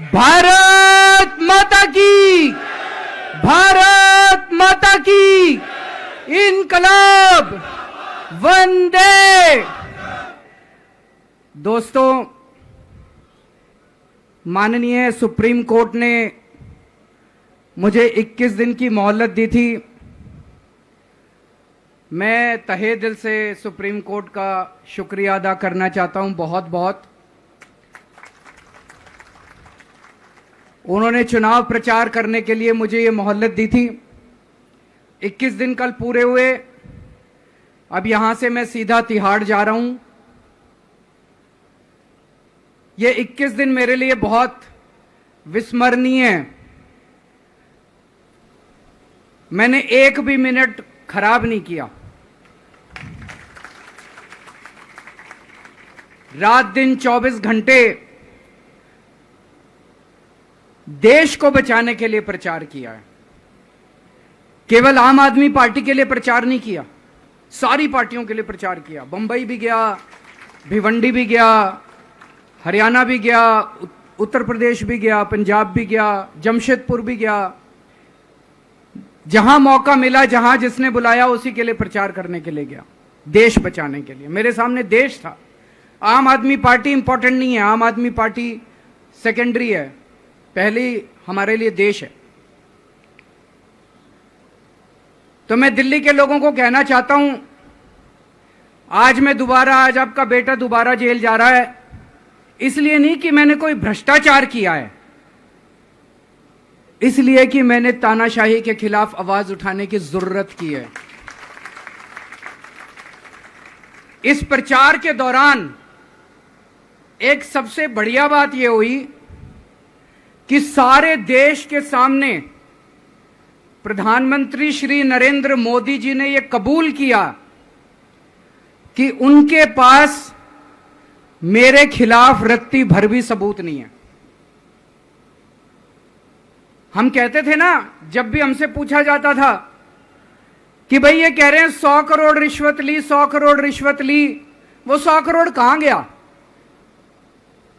भारत माता की, भारत माता की, इनकलाब, वंदे। दोस्तों, माननीय सुप्रीम कोर्ट ने मुझे 21 दिन की मोहलत दी थी। मैं तहे दिल से सुप्रीम कोर्ट का शुक्रिया अदा करना चाहता हूं, बहुत बहुत। उन्होंने चुनाव प्रचार करने के लिए मुझे ये मोहलत दी थी। 21 दिन कल पूरे हुए। अब यहां से मैं सीधा तिहाड़ जा रहा हूं। ये 21 दिन मेरे लिए बहुत विस्मरणीय है। मैंने एक भी मिनट खराब नहीं किया। रात दिन 24 घंटे देश को बचाने के लिए प्रचार किया है। केवल आम आदमी पार्टी के लिए प्रचार नहीं किया, सारी पार्टियों के लिए प्रचार किया। बंबई भी गया, भिवंडी भी गया, हरियाणा भी गया, उत्तर प्रदेश भी गया, पंजाब भी गया, जमशेदपुर भी गया। जहां मौका मिला, जहां जिसने बुलाया, उसी के लिए प्रचार करने के लिए गया, देश बचाने के लिए। मेरे सामने देश था। आम आदमी पार्टी इंपॉर्टेंट नहीं है, आम आदमी पार्टी सेकेंडरी है, पहली हमारे लिए देश है। तो मैं दिल्ली के लोगों को कहना चाहता हूं, आज आपका बेटा दोबारा जेल जा रहा है, इसलिए नहीं कि मैंने कोई भ्रष्टाचार किया है, इसलिए कि मैंने तानाशाही के खिलाफ आवाज उठाने की जरूरत की है। इस प्रचार के दौरान एक सबसे बढ़िया बात यह हुई कि सारे देश के सामने प्रधानमंत्री श्री नरेंद्र मोदी जी ने यह कबूल किया कि उनके पास मेरे खिलाफ रत्ती भर भी सबूत नहीं है। हम कहते थे ना, जब भी हमसे पूछा जाता था कि भाई ये कह रहे हैं 100 करोड़ रिश्वत ली, 100 करोड़ रिश्वत ली, वो 100 करोड़ कहां गया?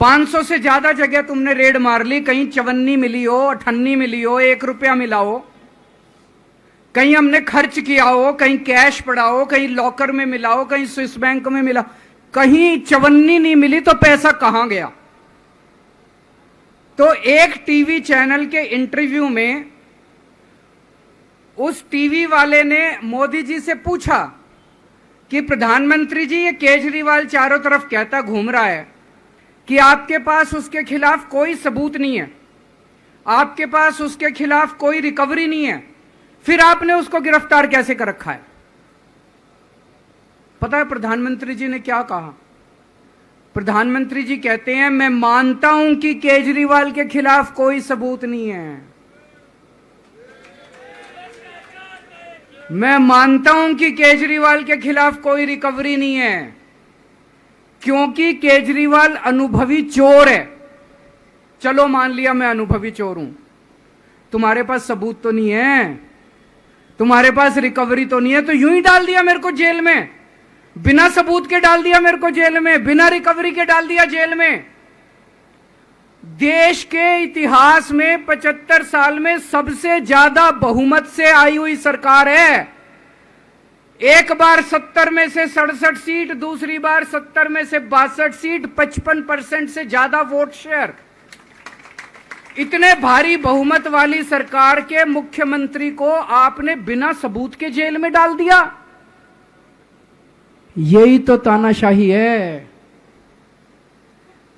500 से ज्यादा जगह तुमने रेड मार ली, कहीं 54 मिली हो, 58 मिली हो, 1 रुपया मिला हो, कहीं हमने खर्च किया हो, कहीं कैश पड़ा हो, कहीं लॉकर में मिला हो, कहीं स्विस बैंक में मिला, कहीं 54 नहीं मिली, तो पैसा कहां गया? तो एक टीवी चैनल के इंटरव्यू में उस टीवी वाले ने मोदी जी से पूछा कि प्रधानमंत्री जी, ये केजरीवाल चारों तरफ कहता घूम रहा है कि आपके पास उसके खिलाफ कोई सबूत नहीं है, आपके पास उसके खिलाफ कोई रिकवरी नहीं है, फिर आपने उसको गिरफ्तार कैसे कर रखा है? पता है प्रधानमंत्री जी ने क्या कहा? प्रधानमंत्री जी कहते हैं, मैं मानता हूं कि केजरीवाल के खिलाफ कोई सबूत नहीं है, मैं मानता हूं कि केजरीवाल के खिलाफ कोई रिकवरी नहीं है, क्योंकि केजरीवाल अनुभवी चोर है। चलो मान लिया मैं अनुभवी चोर हूं, तुम्हारे पास सबूत तो नहीं है, तुम्हारे पास रिकवरी तो नहीं है, तो यूं ही डाल दिया मेरे को जेल में, बिना सबूत के डाल दिया मेरे को जेल में, बिना रिकवरी के डाल दिया जेल में। देश के इतिहास में 75 साल में सबसे ज्यादा बहुमत से आई हुई सरकार है। एक बार 70 में से 67 सीट, दूसरी बार 70 में से 62 सीट, 55% से ज्यादा वोट शेयर। इतने भारी बहुमत वाली सरकार के मुख्यमंत्री को आपने बिना सबूत के जेल में डाल दिया। यही तो तानाशाही है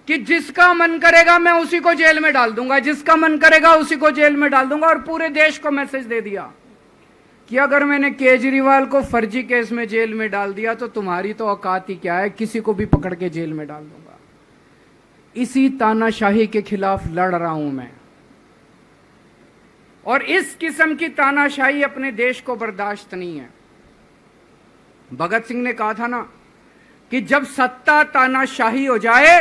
कि जिसका मन करेगा मैं उसी को जेल में डाल दूंगा, जिसका मन करेगा उसी को जेल में डाल दूंगा। और पूरे देश को मैसेज दे दिया कि अगर मैंने केजरीवाल को फर्जी केस में जेल में डाल दिया तो तुम्हारी तो औकात ही क्या है, किसी को भी पकड़ के जेल में डाल दूंगा। इसी तानाशाही के खिलाफ लड़ रहा हूं मैं, और इस किस्म की तानाशाही अपने देश को बर्दाश्त नहीं है। भगत सिंह ने कहा था ना कि जब सत्ता तानाशाही हो जाए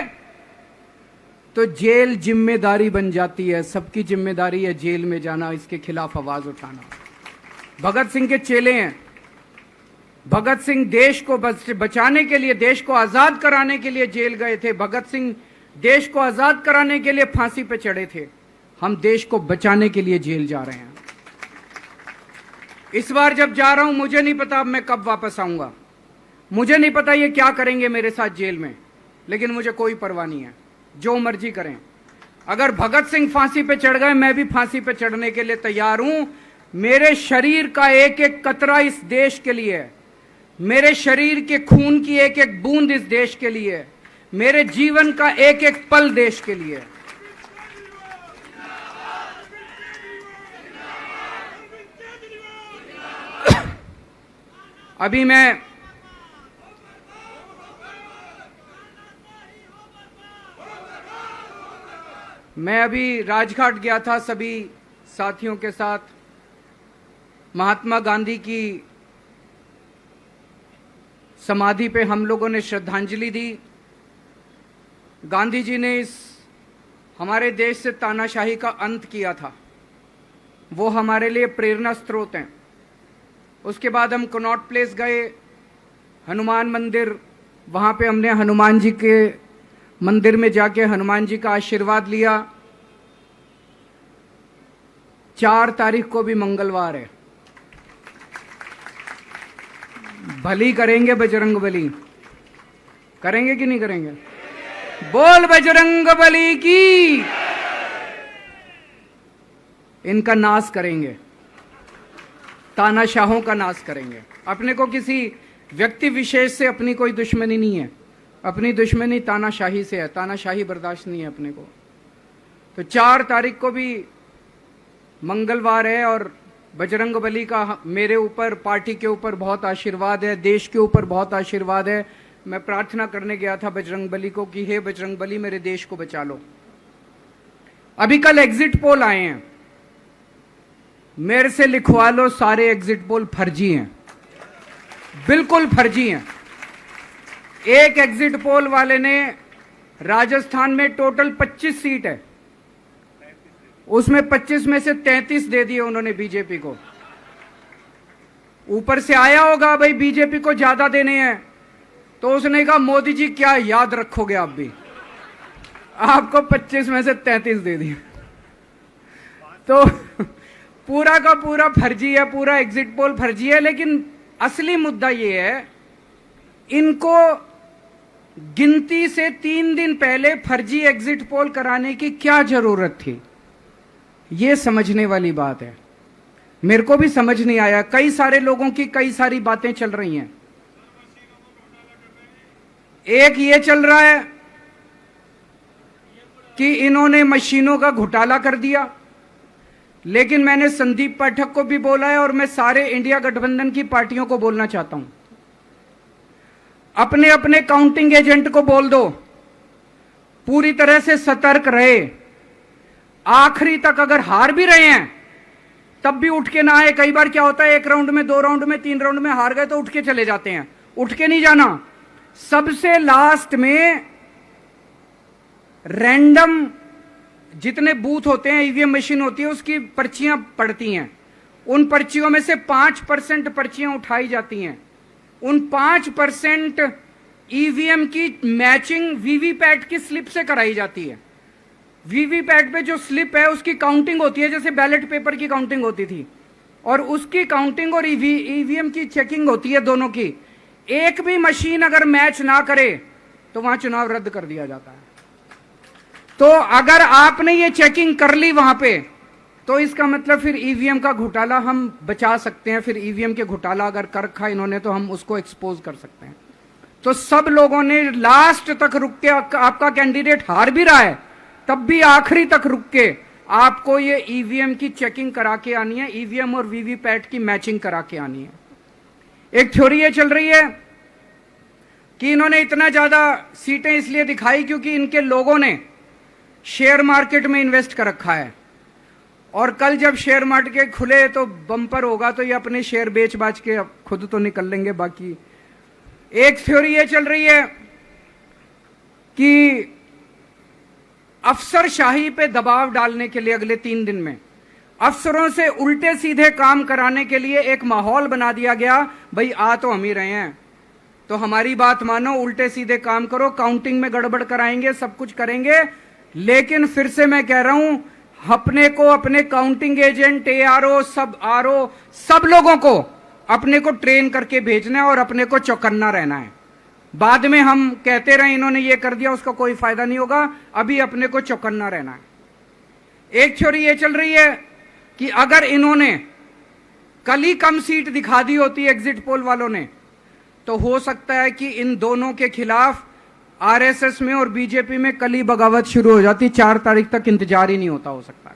तो जेल जिम्मेदारी बन जाती है, सबकी जिम्मेदारी है जेल में जाना, इसके खिलाफ आवाज उठाना। भगत सिंह के चेले हैं। भगत सिंह देश को बचाने के लिए, देश को आजाद कराने के लिए जेल गए थे। भगत सिंह देश को आजाद कराने के लिए फांसी पे चढ़े थे, हम देश को बचाने के लिए जेल जा रहे हैं। इस बार जब जा रहा हूं, मुझे नहीं पता अब मैं कब वापस आऊंगा, मुझे नहीं पता ये क्या करेंगे मेरे साथ जेल में, लेकिन मुझे कोई परवाह नहीं है, जो मर्जी करें। अगर भगत सिंह फांसी पे चढ़ गए, मैं भी फांसी पे चढ़ने के लिए तैयार हूं। मेरे शरीर का एक एक कतरा इस देश के लिए है, मेरे शरीर के खून की एक एक बूंद इस देश के लिए है, मेरे जीवन का एक एक पल देश के लिए है। अभी मैं अभी राजघाट गया था सभी साथियों के साथ। महात्मा गांधी की समाधि पे हम लोगों ने श्रद्धांजलि दी। गांधी जी ने इस हमारे देश से तानाशाही का अंत किया था, वो हमारे लिए प्रेरणा स्रोत हैं। उसके बाद हम कनॉट प्लेस गए, हनुमान मंदिर, वहाँ पे हमने हनुमान जी के मंदिर में जाके हनुमान जी का आशीर्वाद लिया। 4 तारीख को भी मंगलवार है, भली करेंगे बजरंग बली, करेंगे कि नहीं करेंगे? बोल बजरंग बली की। इनका नाश करेंगे, तानाशाहों का नाश करेंगे। अपने को किसी व्यक्ति विशेष से अपनी कोई दुश्मनी नहीं है, अपनी दुश्मनी तानाशाही से है, तानाशाही बर्दाश्त नहीं है अपने को। तो 4 तारीख को भी मंगलवार है और बजरंग बली का मेरे ऊपर, पार्टी के ऊपर बहुत आशीर्वाद है, देश के ऊपर बहुत आशीर्वाद है। मैं प्रार्थना करने गया था बजरंग बली को कि हे बजरंग बली, मेरे देश को बचा लो। अभी कल एग्जिट पोल आए हैं, मेरे से लिखवा लो, सारे एग्जिट पोल फर्जी हैं, बिल्कुल फर्जी हैं। एक एग्जिट पोल वाले ने राजस्थान में टोटल 25 सीट है, उसमें 25 में से 33 दे दिए उन्होंने बीजेपी को। ऊपर से आया होगा भाई बीजेपी को ज्यादा देने हैं, तो उसने कहा मोदी जी क्या याद रखोगे आप भी, आपको 25 में से 33 दे दिए। तो पूरा का पूरा फर्जी है, पूरा एग्जिट पोल फर्जी है। लेकिन असली मुद्दा ये है, इनको गिनती से 3 दिन पहले फर्जी एग्जिट पोल कराने की क्या जरूरत थी, ये समझने वाली बात है। मेरे को भी समझ नहीं आया, कई सारे लोगों की कई सारी बातें चल रही हैं। एक ये चल रहा है कि इन्होंने मशीनों का घोटाला कर दिया, लेकिन मैंने संदीप पाठक को भी बोला है और मैं सारे इंडिया गठबंधन की पार्टियों को बोलना चाहता हूं, अपने अपने काउंटिंग एजेंट को बोल दो, पूरी तरह से सतर्क रहे। आखिरी तक अगर हार भी रहे हैं तब भी उठ के ना आए। कई बार क्या होता है, 1 राउंड में, 2 राउंड में, 3 राउंड में हार गए तो उठ के चले जाते हैं, उठ के नहीं जाना। सबसे लास्ट में रैंडम जितने बूथ होते हैं, ईवीएम मशीन होती है, उसकी पर्चियां पड़ती हैं। उन पर्चियों में से 5% पर्चियां उठाई जाती हैं। उन 5% ईवीएम की मैचिंग वीवीपैट की स्लिप से कराई जाती है। वीवीपैट पे जो स्लिप है उसकी काउंटिंग होती है, जैसे बैलेट पेपर की काउंटिंग होती थी, और उसकी काउंटिंग और ईवीएम की चेकिंग होती है दोनों की। एक भी मशीन अगर मैच ना करे तो वहां चुनाव रद्द कर दिया जाता है। तो अगर आपने ये चेकिंग कर ली वहां पे, तो इसका मतलब फिर ईवीएम का घोटाला हम बचा सकते हैं। फिर ईवीएम के घोटाला अगर कर रखा इन्होंने तो हम उसको एक्सपोज कर सकते हैं। तो सब लोगों ने लास्ट तक रुक के, आपका कैंडिडेट हार भी रहा है तब भी आखिरी तक रुक के आपको ये ईवीएम की चेकिंग करा के आनी है, ईवीएम और वीवीपैट की मैचिंग करा के आनी है। एक थ्योरी ये चल रही है कि इन्होंने इतना ज्यादा सीटें इसलिए दिखाई क्योंकि इनके लोगों ने शेयर मार्केट में इन्वेस्ट कर रखा है, और कल जब शेयर मार्केट खुले तो बम्पर होगा, तो ये अपने शेयर बेच बाच के खुद तो निकल लेंगे। बाकी एक थ्योरी ये चल रही है कि अफसरशाही पे दबाव डालने के लिए अगले 3 दिन में अफसरों से उल्टे सीधे काम कराने के लिए एक माहौल बना दिया गया। भाई आ तो हम ही रहे हैं, तो हमारी बात मानो, उल्टे सीधे काम करो, काउंटिंग में गड़बड़ कराएंगे, सब कुछ करेंगे। लेकिन फिर से मैं कह रहा हूं, अपने को, अपने काउंटिंग एजेंट, एआरओ, सब लोगों को अपने को ट्रेन करके भेजना है और अपने को चौकन्ना रहना है। बाद में हम कहते रहे इन्होंने ये कर दिया, उसका कोई फायदा नहीं होगा। अभी अपने को चौकन्ना रहना है। एक थ्योरी ये चल रही है कि अगर इन्होंने कल ही कम सीट दिखा दी होती एग्जिट पोल वालों ने, तो हो सकता है कि इन दोनों के खिलाफ आरएसएस में और बीजेपी में कल ही बगावत शुरू हो जाती। 4 तारीख तक इंतजार ही नहीं होता, हो सकता है।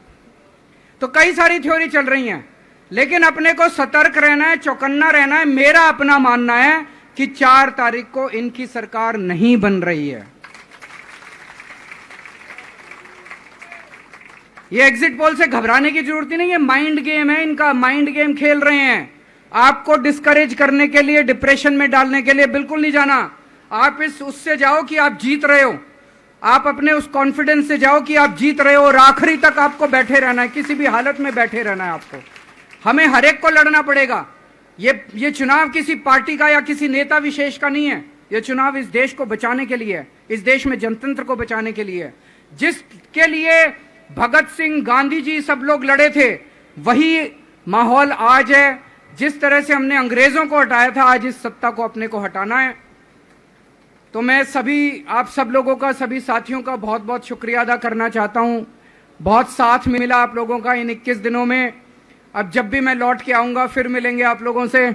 तो कई सारी थ्योरी चल रही हैं, लेकिन अपने को सतर्क रहना है, चौकन्ना रहना है। मेरा अपना मानना है कि 4 तारीख को इनकी सरकार नहीं बन रही है। ये एग्जिट पोल से घबराने की जरूरत ही नहीं है, माइंड गेम है इनका, माइंड गेम खेल रहे हैं। आपको डिस्करेज करने के लिए, डिप्रेशन में डालने के लिए बिल्कुल नहीं जाना। आप उससे जाओ कि आप जीत रहे हो, आप अपने उस कॉन्फिडेंस से जाओ कि आप जीत रहे हो, और आखिरी तक आपको बैठे रहना है, किसी भी हालत में बैठे रहना है आपको। हमें हर एक को लड़ना पड़ेगा। ये चुनाव किसी पार्टी का या किसी नेता विशेष का नहीं है। ये चुनाव इस देश को बचाने के लिए है, इस देश में जनतंत्र को बचाने के लिए है। जिसके लिए भगत सिंह, गांधी जी सब लोग लड़े थे, वही माहौल आज है। जिस तरह से हमने अंग्रेजों को हटाया था, आज इस सत्ता को अपने को हटाना है। तो मैं सभी आप सब लोगों का, सभी साथियों का बहुत बहुत शुक्रिया अदा करना चाहता हूं। बहुत साथ मिला आप लोगों का इन 21 दिनों में। अब जब भी मैं लौट के आऊंगा फिर मिलेंगे आप लोगों से।